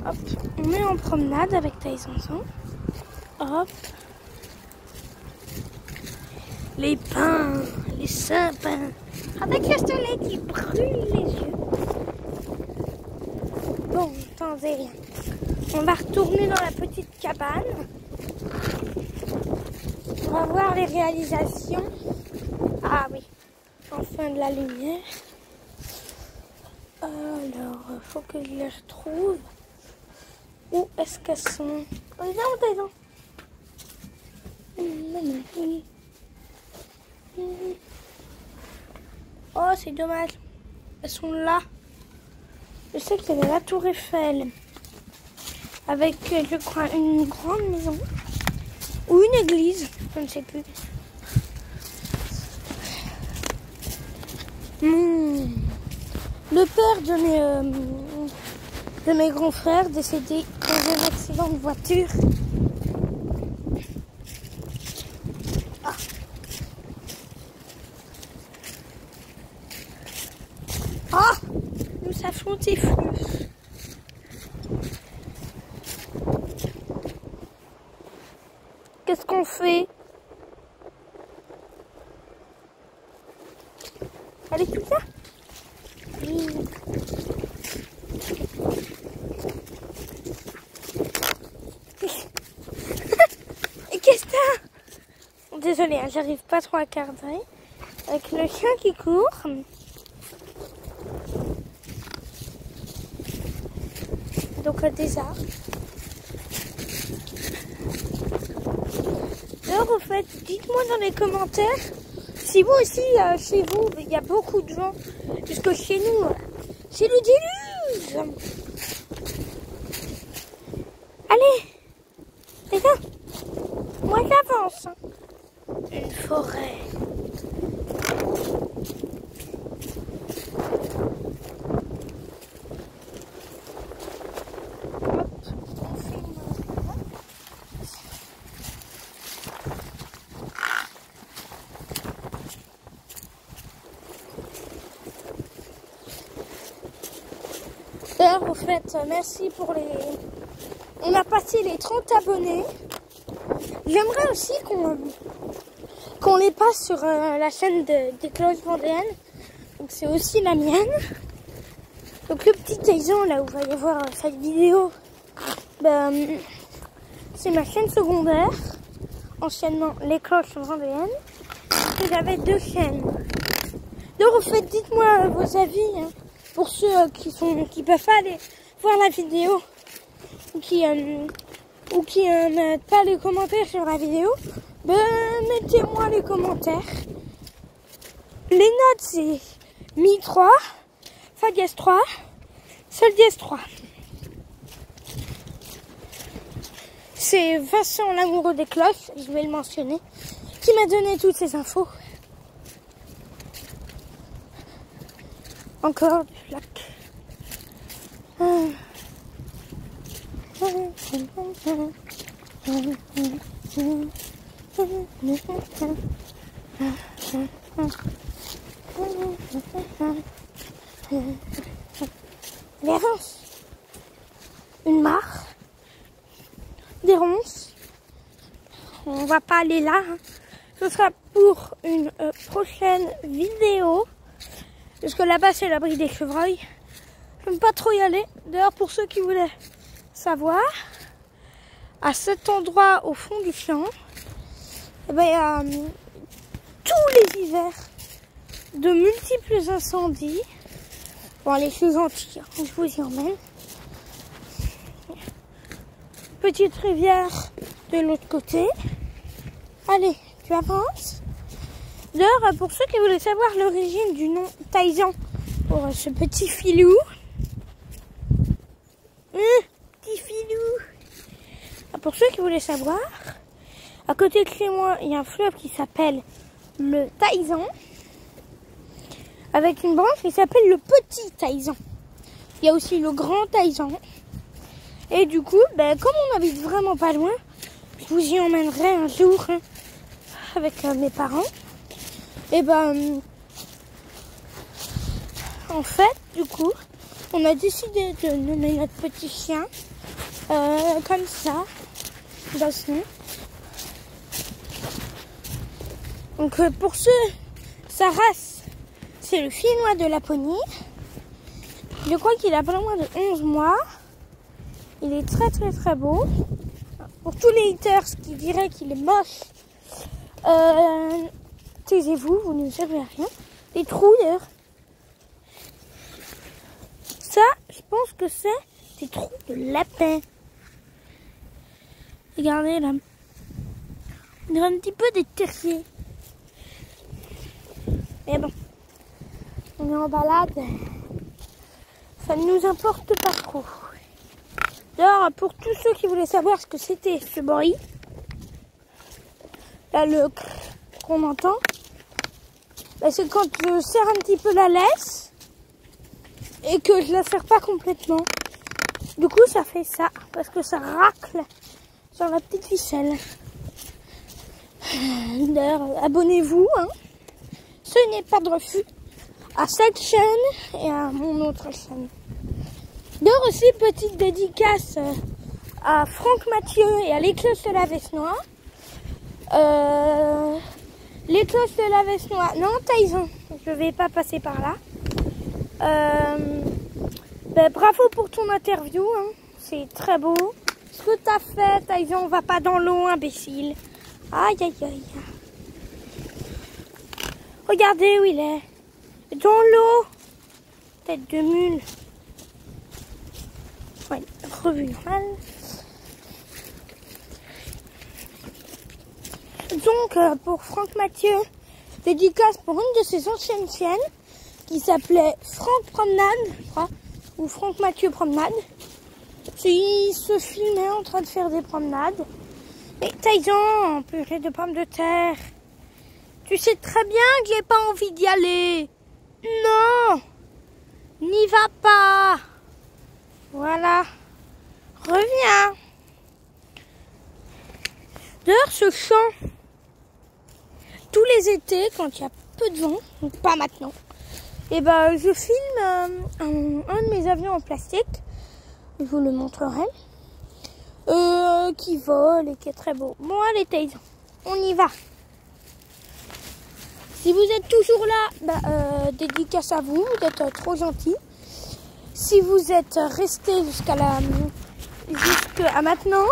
Hop, on est en promenade avec Taïsanson. Hop. Les pins, les sapins. Avec le soleil qui brûle les yeux. Bon, attendez. On va retourner dans la petite cabane. On va voir les réalisations. Ah oui, enfin de la lumière. Alors, il faut que je les retrouve. Où est-ce qu'elles sont? Oh, viens, oh, c'est dommage. Elles sont là. Je sais qu'il y avait la tour Eiffel. Avec, je crois, une grande maison. Ou une église. Je ne sais plus. Le père de mes grands frères décédé dans un accident de voiture. Ah. Ah, nous s'affronter flux. Qu'est-ce qu'on fait? Elle est tout ça? Oui. Et qu'est-ce que t'as? Désolée, hein, j'arrive pas trop à cadrer. Avec le chien qui court. Donc des arbres. Alors au fait, dites-moi dans les commentaires si vous aussi, chez vous, il y a beaucoup de gens. Puisque chez nous, c'est le déluge. Allez, les gars, moi j'avance. Une forêt. D'ailleurs, au fait, merci pour les... On a passé les 30 abonnés. J'aimerais aussi qu'on les passe sur la chaîne des cloches vendéennes. Donc c'est aussi la mienne. Donc le petit Taïsan, là où va y avoir cette vidéo, ben, c'est ma chaîne secondaire. Anciennement les cloches vendéennes. Et j'avais 2 chaînes. Donc au fait, dites-moi vos avis. Hein. Pour ceux qui peuvent pas aller voir la vidéo ou qui mettent pas les commentaires sur la vidéo, ben mettez-moi les commentaires. Les notes c'est Mi 3, Fa dièse 3, Sol dièse 3. C'est Vincent l'amoureux des cloches, je vais le mentionner, qui m'a donné toutes ces infos. Encore du lac. Les ronces. Une mare. Des ronces. On va pas aller là. Hein. Ce sera pour une prochaine vidéo. Parce que là-bas, c'est l'abri des chevreuils. Je n'aime pas trop y aller. D'ailleurs, pour ceux qui voulaient savoir, à cet endroit au fond du champ, eh ben, tous les hivers, de multiples incendies. Bon, allez, je suis gentille, je vous y emmène. Petite rivière de l'autre côté. Allez, tu avances. D'ailleurs, pour ceux qui voulaient savoir l'origine du nom Taïsan pour ce petit filou. Petit filou. Pour ceux qui voulaient savoir, à côté de chez moi, il y a un fleuve qui s'appelle le Taïsan. Avec une branche qui s'appelle le Petit Taïsan. Il y a aussi le Grand Taïsan. Et du coup, ben, comme on habite vraiment pas loin, je vous y emmènerai un jour hein, avec mes parents. Et ben, en fait, du coup, On a décidé de nommer notre petit chien comme ça, Boston. Donc pour sa race, c'est le Finnois de Laponie. Je crois qu'il a pas moins de 11 mois. Il est très très très beau. Pour tous les haters qui diraient qu'il est moche, taisez-vous, vous ne servez à rien. Les trous d'ailleurs. Ça, je pense que c'est des trous de lapin. Regardez là. On dirait un petit peu des terriers. Mais bon, on est en balade. Ça ne nous importe pas trop. D'ailleurs, pour tous ceux qui voulaient savoir ce que c'était ce bruit, là le qu'on entend, bah, c'est quand je serre un petit peu la laisse et que je la serre pas complètement. Du coup, ça fait ça parce que ça racle sur la petite ficelle. D'ailleurs, abonnez-vous, hein. Ce n'est pas de refus à cette chaîne et à mon autre chaîne. D'ailleurs aussi, petite dédicace à Franck Mathieu et à l'écloche de la Vesnois. L'écloche de la Vesnois, non Tyson, je vais pas passer par là. Ben, bravo pour ton interview, hein. C'est très beau. Ce que t'as fait, Tyson, on va pas dans l'eau, imbécile. Aïe aïe aïe. Regardez où il est. Dans l'eau. Tête de mule. Ouais, revue normale. Donc, pour Franck Mathieu, dédicace pour une de ses anciennes chaînes qui s'appelait Franck Promenade, je crois, ou Franck Mathieu Promenade. Il se filmait en train de faire des promenades. Et Tyson, purée de pommes de terre. Tu sais très bien que j'ai pas envie d'y aller. Non, n'y va pas. Voilà. Reviens. D'ailleurs, ce champ, tous les étés, quand il y a peu de vent, donc pas maintenant, et ben je filme un de mes avions en plastique. Je vous le montrerai. Qui vole et qui est très beau. Bon, allez, Tyson, on y va. Si vous êtes toujours là, dédicace à vous, vous êtes trop gentil. Si vous êtes resté jusqu'à maintenant,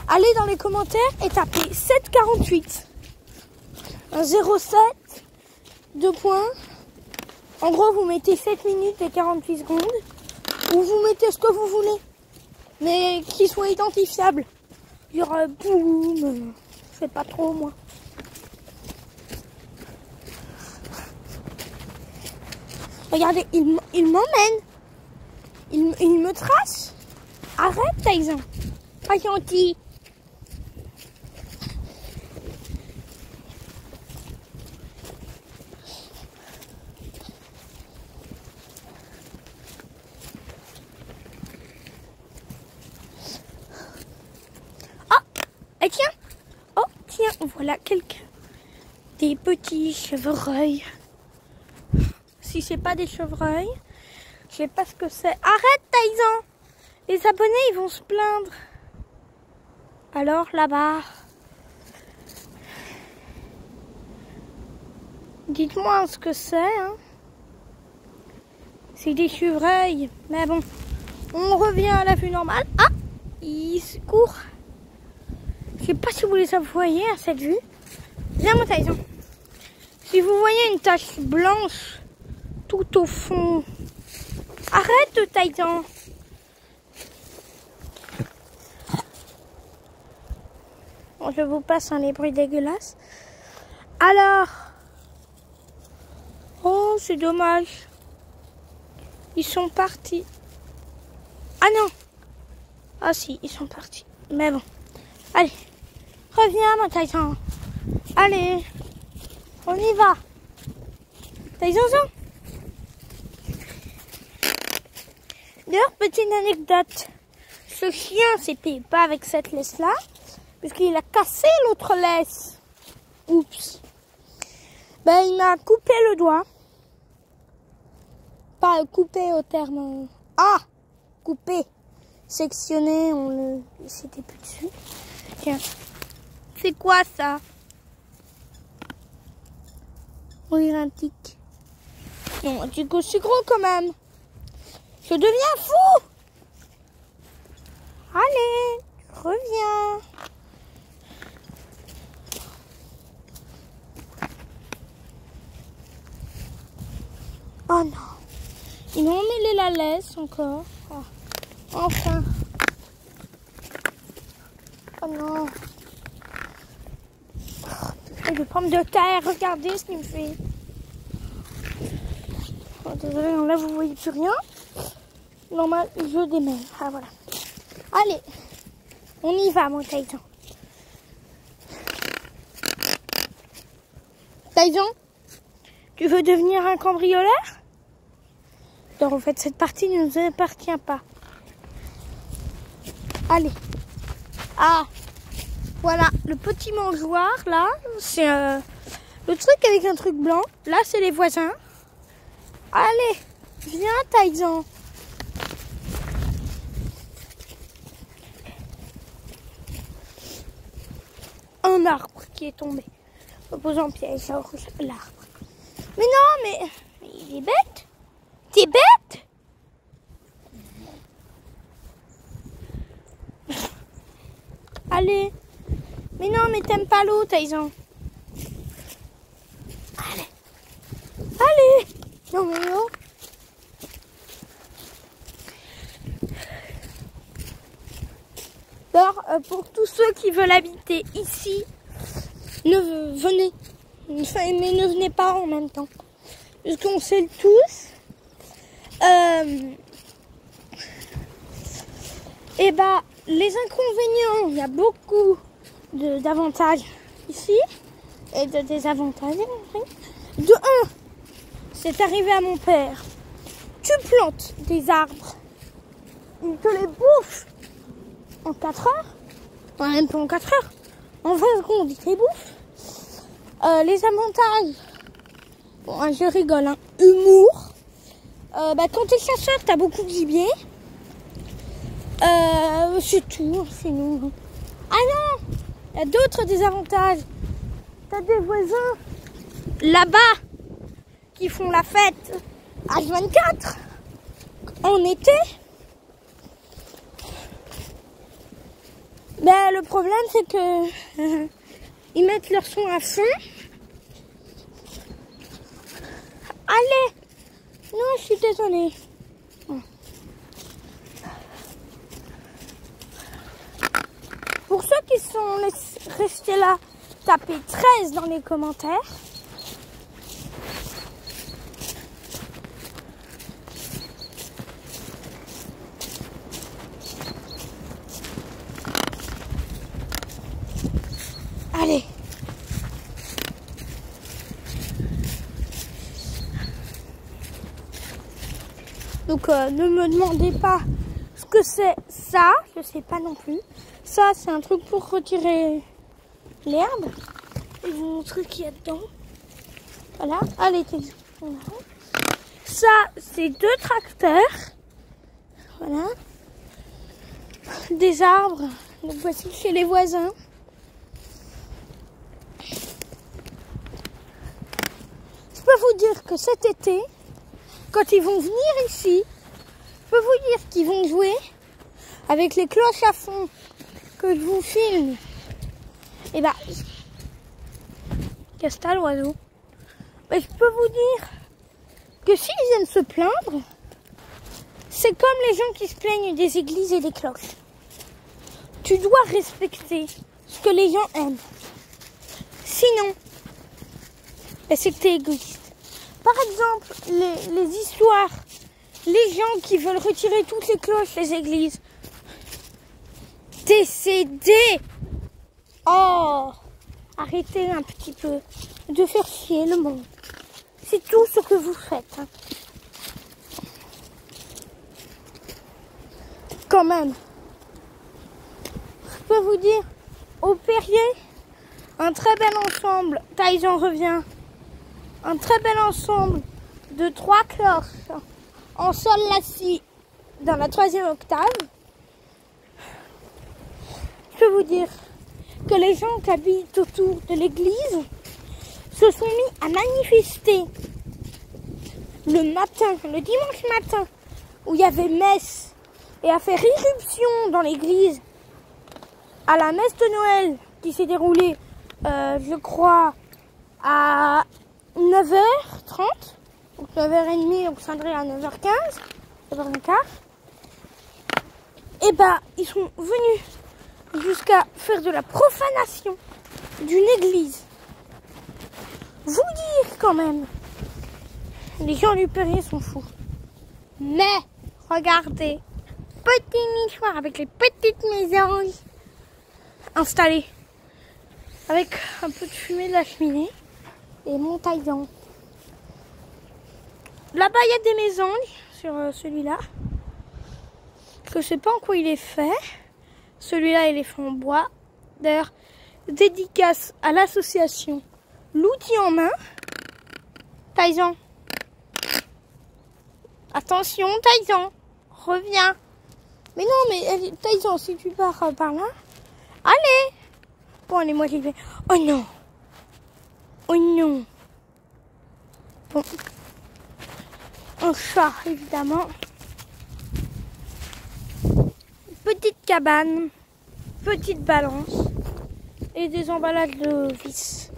allez dans les commentaires et tapez 748. Un 07, 2 points. En gros, vous mettez 7 minutes et 48 secondes. Ou vous mettez ce que vous voulez. Mais qui soit identifiable. Genre, boum, je fais pas trop, moi. Regardez, il m'emmène. Il me trace. Arrête, Tyson. Pas gentil. Et tiens, oh tiens, voilà quelqu'un. Des petits chevreuils. Si c'est pas des chevreuils, je sais pas ce que c'est. Arrête, Tyson. Les abonnés, ils vont se plaindre. Alors, là-bas. Dites-moi ce que c'est, hein. C'est des chevreuils. Mais bon, on revient à la vue normale. Ah, il se court. Je sais pas si vous les voyez à cette vue. Viens, mon Tyson. Si vous voyez une tache blanche tout au fond. Arrête, Tyson. Bon, je vous passe les bruits dégueulasses. Alors. Oh, c'est dommage. Ils sont partis. Ah non. Ah si, ils sont partis. Mais bon. Allez. Reviens, mon Tyson. Allez. On y va. Tyson. D'ailleurs, petite anecdote. Ce chien c'était pas avec cette laisse-là. Puisqu'il a cassé l'autre laisse. Oups. Ben, il m'a coupé le doigt. Pas coupé au terme Ah, coupé, sectionné, on le... C'était plus dessus. Tiens, c'est quoi ça? On dirait un tic. Non, c'est gros quand même. Je deviens fou. Allez, reviens. Oh non. Ils m'ont mêlé la laisse encore. Oh. Enfin. Oh non. Et les pommes de terre, regardez ce qu'il me fait. Oh, désolé, là vous voyez plus rien. Normal, je démêle. Ah voilà. Allez, on y va mon Taïsan. Taïsan, tu veux devenir un cambrioleur? Non, en fait, cette partie ne nous appartient pas. Allez. Ah, voilà, le petit mangeoire, là, c'est le truc avec un truc blanc. Là, c'est les voisins. Allez, viens, Taïsan. Un arbre qui est tombé. Opposant piège, l'arbre. Mais non, mais il est bête. T'es bête? Allez. Mais non, mais t'aimes pas l'eau, Taïsan. Allez. Allez. Non, mais non. Alors, pour tous ceux qui veulent habiter ici, venez. Enfin, mais ne venez pas en même temps. Parce qu'on sait tous. Et bah, les inconvénients, il y a beaucoup d'avantages ici et de désavantages. De un, c'est arrivé à mon père. Tu plantes des arbres, il te les bouffe en 4 heures. Enfin, même pas en 4 heures. En 20 secondes, il te les bouffe. Les avantages, bon, je rigole, hein. Humour. Quand t'es chasseur, t'as beaucoup de gibier. C'est tout, c'est nous. Ah non, il y a d'autres désavantages. T'as des voisins là-bas qui font la fête H24 en été. Ben, le problème, c'est que ils mettent leur son à fond. Allez. Non, je suis désolée. Pour ceux qui sont restés là, tapez 13 dans les commentaires. Allez. Donc ne me demandez pas ce que c'est ça, je sais pas non plus. Ça c'est un truc pour retirer l'herbe. Et je vous montre ce qu'il y a dedans. Voilà, allez, voilà. Ça c'est 2 tracteurs. Voilà. Des arbres. Donc voici chez les voisins. Je peux vous dire que cet été, quand ils vont venir ici, je peux vous dire qu'ils vont jouer avec les cloches à fond que je vous filme. Et bah, qu'est-ce que t'as l'oiseau? Bah, je peux vous dire que s'ils viennent se plaindre, c'est comme les gens qui se plaignent des églises et des cloches. Tu dois respecter ce que les gens aiment. Sinon, c'est que t'es égoïste. Par exemple, les histoires, les gens qui veulent retirer toutes les cloches des églises. Décédés. Oh, arrêtez un petit peu de faire chier le monde. C'est tout ce que vous faites. Hein. Quand même. Je peux vous dire, au Perrier, un très bel ensemble. Taïsan revient. Un très bel ensemble de 3 cloches en sol lacis dans la 3e octave, je peux vous dire que les gens qui habitent autour de l'église se sont mis à manifester le matin, le dimanche matin, où il y avait messe, et à faire irruption dans l'église à la messe de Noël qui s'est déroulée, je crois, à 9h30, donc 9h30, donc ça devrait à 9h15, 9h15. Et ben, ils sont venus jusqu'à faire de la profanation d'une église. Vous dire quand même, les gens du Perrier sont fous. Mais, regardez, petit nichoir avec les petites maisons installées, avec un peu de fumée de la cheminée et mon taillant. Là-bas, il y a des maisons sur celui-là. Je ne sais pas en quoi il est fait. Celui-là, il est fait en bois. D'ailleurs, dédicace à l'association L'Outil en main. Taizan. Attention, Taizan. Reviens. Mais non, mais Taizan, si tu pars par là. Allez. Bon, allez, moi j'y vais. Oh non. Oh non. Bon. Un chat, évidemment. Petite cabane. Petite balance. Et des emballages de vis.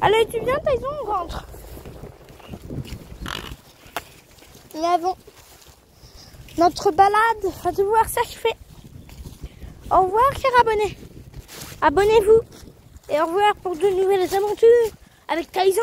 Allez, tu viens, Taizan, on rentre. Nous avons notre balade va devoir s'achever. Au revoir, chers abonnés. Abonnez-vous. Et au revoir pour de nouvelles aventures avec Taizan.